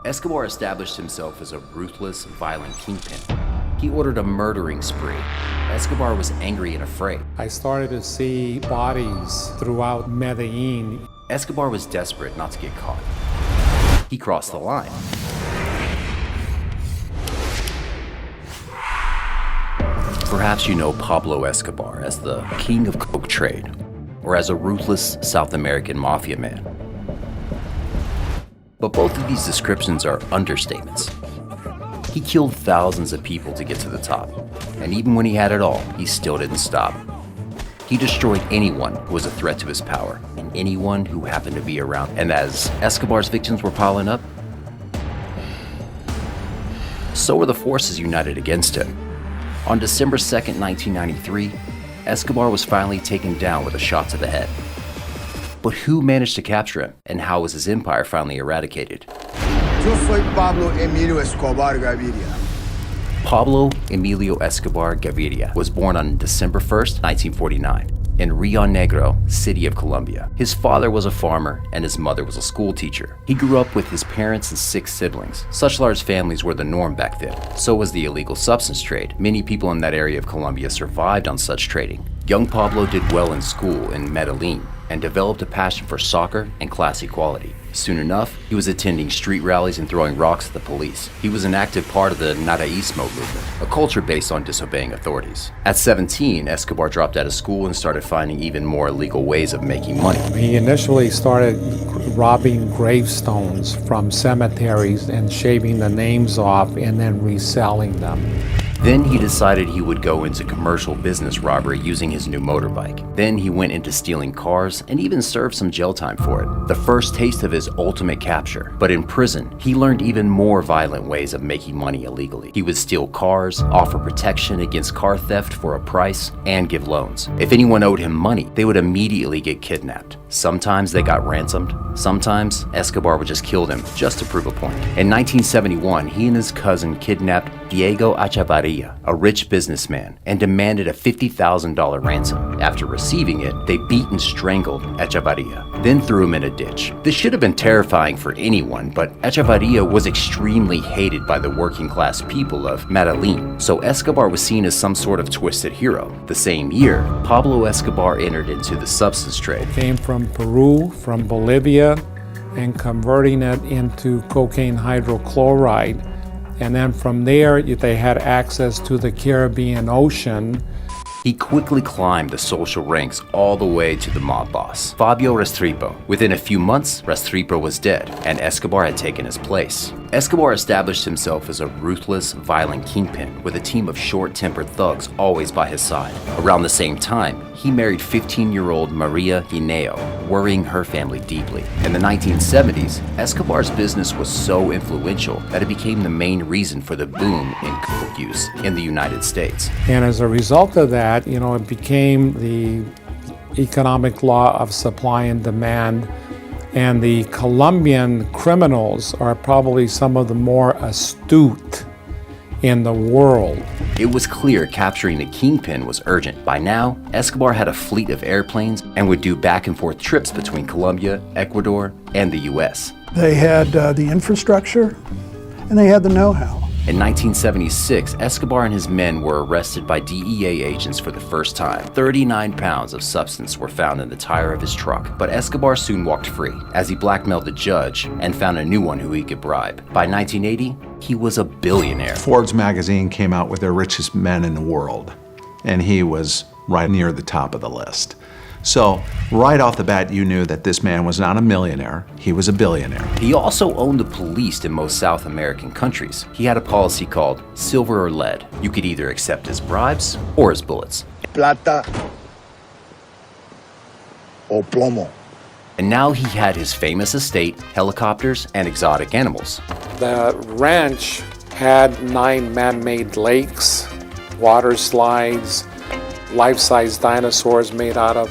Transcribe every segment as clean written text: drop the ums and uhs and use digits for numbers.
Escobar established himself as a ruthless, violent kingpin. He ordered a murdering spree. Escobar was angry and afraid. I started to see bodies throughout Medellin. Escobar was desperate not to get caught. He crossed the line. Perhaps you know Pablo Escobar as the king of coke trade, or as a ruthless South American mafia man. But both of these descriptions are understatements. He killed thousands of people to get to the top, and even when he had it all, he still didn't stop. He destroyed anyone who was a threat to his power, and anyone who happened to be around. And as Escobar's victims were piling up, so were the forces united against him. On December 2nd, 1993, Escobar was finally taken down with a shot to the head. But who managed to capture him, and how was his empire finally eradicated? Yo soy Pablo Emilio Escobar Gaviria. Pablo Emilio Escobar Gaviria was born on December 1st, 1949, in Rio Negro, city of Colombia. His father was a farmer and his mother was a school teacher. He grew up with his parents and 6 siblings. Such large families were the norm back then. So was the illegal substance trade. Many people in that area of Colombia survived on such trading. Young Pablo did well in school in Medellin and developed a passion for soccer and class equality. Soon enough, he was attending street rallies and throwing rocks at the police. He was an active part of the Nadaísmo movement, a culture based on disobeying authorities. At 17, Escobar dropped out of school and started finding even more illegal ways of making money. He initially started robbing gravestones from cemeteries and shaving the names off and then reselling them. Then he decided he would go into commercial business robbery using his new motorbike. Then he went into stealing cars and even served some jail time for it. The first taste of his ultimate capture. But in prison, he learned even more violent ways of making money illegally. He would steal cars, offer protection against car theft for a price, and give loans. If anyone owed him money, they would immediately get kidnapped. Sometimes they got ransomed. Sometimes Escobar would just kill them just to prove a point. In 1971, he and his cousin kidnapped Diego Echevarria, a rich businessman, and demanded a $50,000 ransom. After receiving it, they beat and strangled Echevarria, then threw him in a ditch. This should have been terrifying for anyone, but Echevarria was extremely hated by the working class people of Medellin, so Escobar was seen as some sort of twisted hero. The same year, Pablo Escobar entered into the substance trade. Came from Peru, from Bolivia, and converting it into cocaine hydrochloride. And then from there, they had access to the Caribbean Ocean. He quickly climbed the social ranks all the way to the mob boss, Fabio Restrepo. Within a few months, Restrepo was dead, and Escobar had taken his place. Escobar established himself as a ruthless, violent kingpin with a team of short-tempered thugs always by his side. Around the same time, he married 15-year-old Maria Hineo, worrying her family deeply. In the 1970s, Escobar's business was so influential that it became the main reason for the boom in coke use in the United States. And as a result of that, it became the economic law of supply and demand. And the Colombian criminals are probably some of the more astute in the world. It was clear capturing the kingpin was urgent. By now, Escobar had a fleet of airplanes and would do back and forth trips between Colombia, Ecuador, and the US. They had the infrastructure and they had the know-how. In 1976, Escobar and his men were arrested by DEA agents for the first time. 39 pounds of substance were found in the tire of his truck, but Escobar soon walked free as he blackmailed the judge and found a new one who he could bribe. By 1980, he was a billionaire. Forbes magazine came out with their richest men in the world, and he was right near the top of the list. So, right off the bat, you knew that this man was not a millionaire, he was a billionaire. He also owned the police in most South American countries. He had a policy called silver or lead. You could either accept his bribes or his bullets. Plata o plomo. And now he had his famous estate, helicopters, and exotic animals. The ranch had 9 man-made lakes, water slides, life-size dinosaurs made out of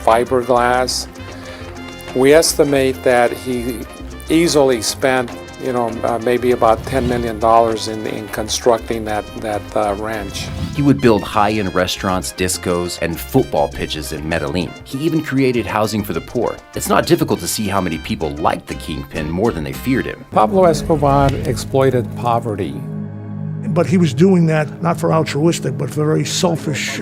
fiberglass. We estimate that he easily spent maybe about $10 million in constructing that ranch. He would build high-end restaurants, discos, and football pitches in Medellin. He even created housing for the poor. It's not difficult to see how many people liked the kingpin more than they feared him. Pablo Escobar exploited poverty. But he was doing that not for altruistic, but for very selfish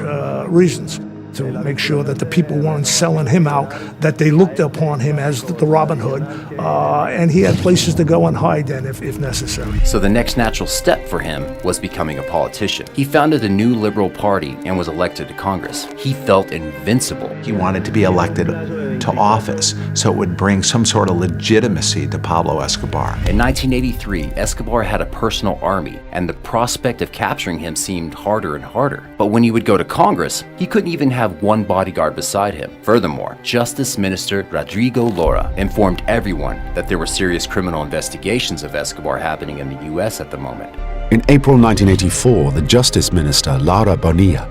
reasons, to make sure that the people weren't selling him out, that they looked upon him as the Robin Hood, and he had places to go and hide then if necessary. So the next natural step for him was becoming a politician. He founded the New Liberal Party and was elected to Congress. He felt invincible. He wanted to be elected to office so it would bring some sort of legitimacy to Pablo Escobar. In 1983, Escobar had a personal army, and the prospect of capturing him seemed harder and harder. But when he would go to Congress, he couldn't even have one bodyguard beside him. Furthermore, Justice Minister Rodrigo Lora informed everyone that there were serious criminal investigations of Escobar happening in the U.S. at the moment. In April 1984, the Justice Minister, Laura Bonilla,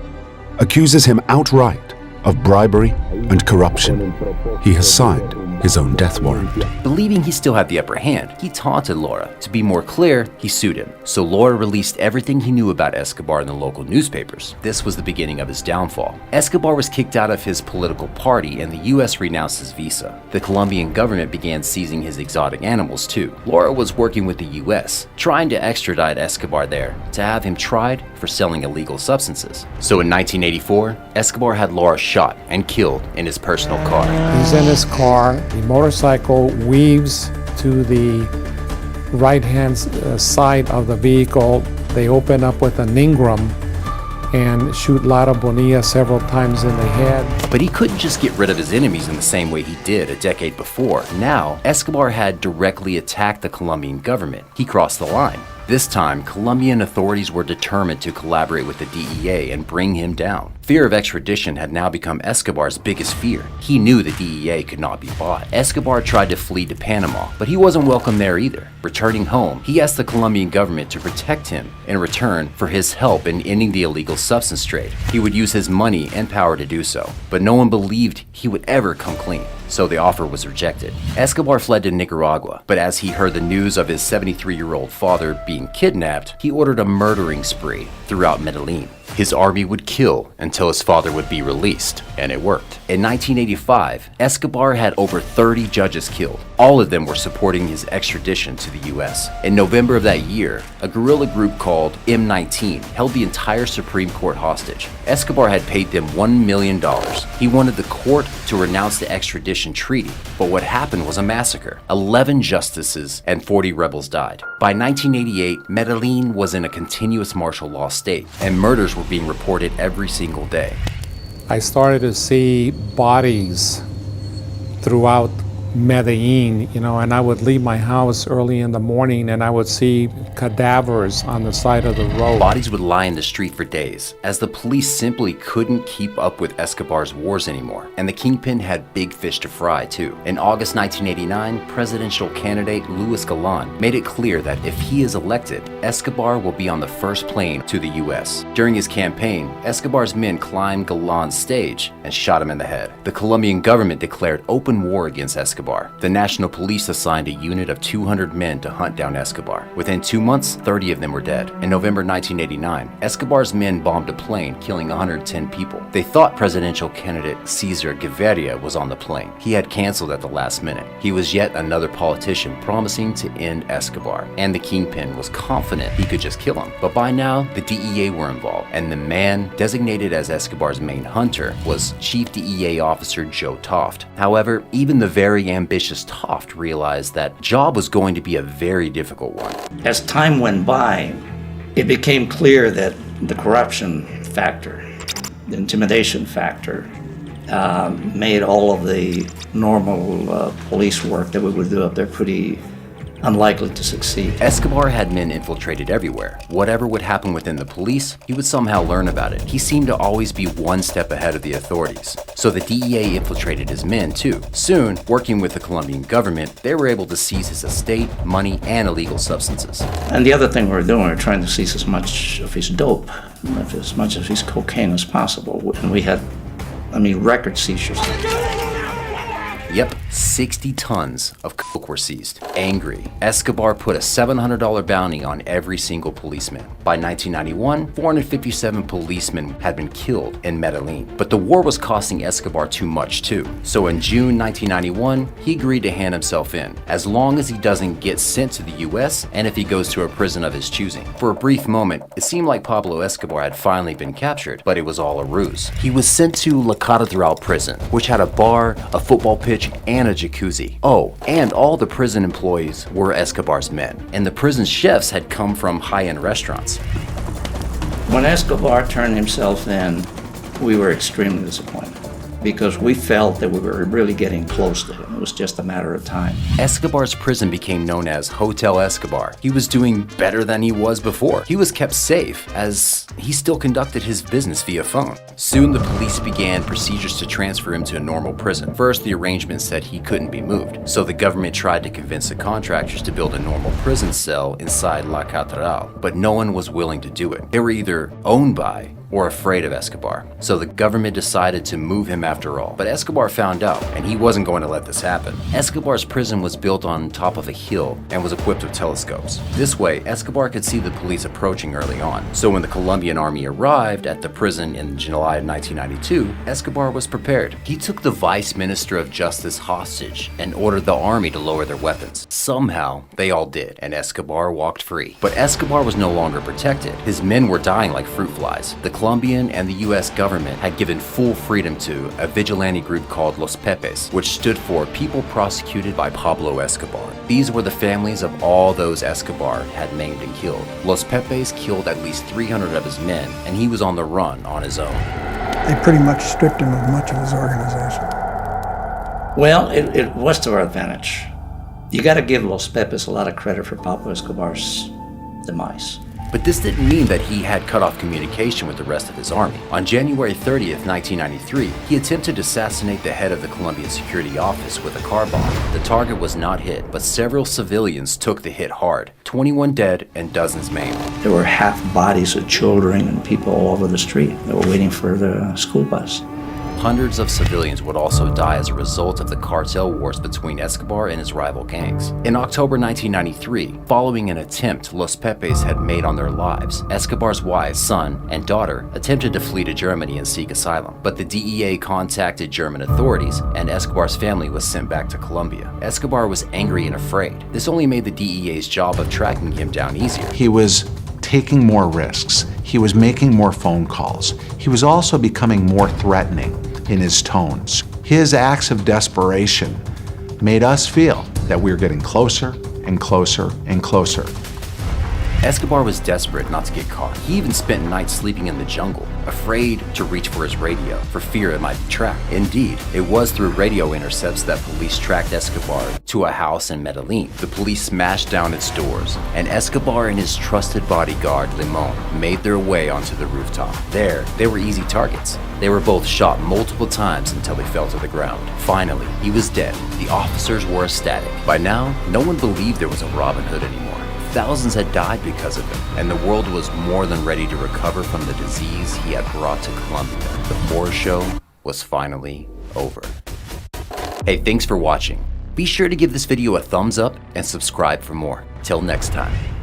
accuses him outright of bribery and corruption. He has signed his own death warrant. Believing he still had the upper hand, he taunted Lora. To be more clear, he sued him. So Lora released everything he knew about Escobar in the local newspapers. This was the beginning of his downfall. Escobar was kicked out of his political party and the U.S. renounced his visa. The Colombian government began seizing his exotic animals too. Lora was working with the U.S., trying to extradite Escobar there to have him tried for selling illegal substances. So in 1984, Escobar had Lora shot and killed in his personal car. He's in his car. The motorcycle weaves to the right-hand side of the vehicle. They open up with an Ingram and shoot Lara Bonilla several times in the head. But he couldn't just get rid of his enemies in the same way he did a decade before. Now, Escobar had directly attacked the Colombian government. He crossed the line. This time, Colombian authorities were determined to collaborate with the DEA and bring him down. Fear of extradition had now become Escobar's biggest fear. He knew the DEA could not be bought. Escobar tried to flee to Panama, but he wasn't welcome there either. Returning home, he asked the Colombian government to protect him in return for his help in ending the illegal substance trade. He would use his money and power to do so, but no one believed he would ever come clean. So the offer was rejected. Escobar fled to Nicaragua, but as he heard the news of his 73-year-old father being kidnapped, he ordered a murdering spree throughout Medellin. His army would kill until his father would be released, and it worked. In 1985, Escobar had over 30 judges killed. All of them were supporting his extradition to the US. In November of that year, a guerrilla group called M19 held the entire Supreme Court hostage. Escobar had paid them $1 million. He wanted the court to renounce the extradition treaty, but what happened was a massacre. 11 justices and 40 rebels died. By 1988, Medellin was in a continuous martial law state, and murders were being reported every single day. I started to see bodies throughout Medellin, and I would leave my house early in the morning and I would see cadavers on the side of the road. Bodies would lie in the street for days, as the police simply couldn't keep up with Escobar's wars anymore. And the kingpin had big fish to fry too. In August 1989, presidential candidate Luis Galan made it clear that if he is elected, Escobar will be on the first plane to the US. During his campaign, Escobar's men climbed Galan's stage and shot him in the head. The Colombian government declared open war against Escobar. The National Police assigned a unit of 200 men to hunt down Escobar. Within 2 months, 30 of them were dead. In November 1989, Escobar's men bombed a plane, killing 110 people. They thought presidential candidate Cesar Gaviria was on the plane. He had canceled at the last minute. He was yet another politician promising to end Escobar, and the kingpin was confident he could just kill him. But by now, the DEA were involved, and the man designated as Escobar's main hunter was Chief DEA Officer Joe Toft. However, even the very ambitious Toft realized that job was going to be a very difficult one. As time went by, it became clear that the corruption factor, the intimidation factor, made all of the normal police work that we would do up there pretty unlikely to succeed. Escobar had men infiltrated everywhere. Whatever would happen within the police, he would somehow learn about it. He seemed to always be one step ahead of the authorities. So the DEA infiltrated his men too. Soon, working with the Colombian government, they were able to seize his estate, money, and illegal substances. And the other thing we were doing, we were trying to seize as much of his dope, as much of his cocaine as possible. And we had, record seizures. Yep, 60 tons of coke were seized. Angry, Escobar put a $700 bounty on every single policeman. By 1991, 457 policemen had been killed in Medellin. But the war was costing Escobar too much too. So in June 1991, he agreed to hand himself in, as long as he doesn't get sent to the US and if he goes to a prison of his choosing. For a brief moment, it seemed like Pablo Escobar had finally been captured, but it was all a ruse. He was sent to La Catedral prison, which had a bar, a football pitch, and a jacuzzi. Oh, and all the prison employees were Escobar's men, and the prison chefs had come from high-end restaurants. When Escobar turned himself in, we were extremely disappointed because we felt that we were really getting close to him. It was just a matter of time. Escobar's prison became known as Hotel Escobar. He was doing better than he was before. He was kept safe as he still conducted his business via phone. Soon the police began procedures to transfer him to a normal prison. First, the arrangement said he couldn't be moved, so the government tried to convince the contractors to build a normal prison cell inside La Catedral, but no one was willing to do it. They were either owned by or afraid of Escobar, so the government decided to move him after all. But Escobar found out, and he wasn't going to let this happen. Escobar's prison was built on top of a hill and was equipped with telescopes. This way, Escobar could see the police approaching early on. So when the Colombian army arrived at the prison in July of 1992, Escobar was prepared. He took the vice minister of justice hostage and ordered the army to lower their weapons. Somehow, they all did, and Escobar walked free. But Escobar was no longer protected. His men were dying like fruit flies. The Colombian and the US government had given full freedom to a vigilante group called Los Pepes, which stood for People Prosecuted by Pablo Escobar. These were the families of all those Escobar had maimed and killed. Los Pepes killed at least 300 of his men, and he was on the run on his own. They pretty much stripped him of much of his organization. Well, it was to our advantage. You got to give Los Pepes a lot of credit for Pablo Escobar's demise. But this didn't mean that he had cut off communication with the rest of his army. On January 30th, 1993, he attempted to assassinate the head of the Colombian Security Office with a car bomb. The target was not hit, but several civilians took the hit hard. 21 dead and dozens maimed. There were half bodies of children and people all over the street that were waiting for the school bus. Hundreds of civilians would also die as a result of the cartel wars between Escobar and his rival gangs. In October 1993, following an attempt Los Pepes had made on their lives, Escobar's wife, son, and daughter attempted to flee to Germany and seek asylum. But the DEA contacted German authorities, and Escobar's family was sent back to Colombia. Escobar was angry and afraid. This only made the DEA's job of tracking him down easier. He was taking more risks. He was making more phone calls. He was also becoming more threatening in his tones. His acts of desperation made us feel that we were getting closer and closer and closer. Escobar was desperate not to get caught. He even spent nights sleeping in the jungle, afraid to reach for his radio for fear it might be tracked. Indeed, it was through radio intercepts that police tracked Escobar to a house in Medellin. The police smashed down its doors, and Escobar and his trusted bodyguard, Limon, made their way onto the rooftop. There, they were easy targets. They were both shot multiple times until they fell to the ground. Finally, he was dead. The officers were ecstatic. By now, no one believed there was a Robin Hood anymore. Thousands had died because of him, and the world was more than ready to recover from the disease he had brought to Colombia. The horror show was finally over. Hey, thanks for watching. Be sure to give this video a thumbs up and subscribe for more. Till next time.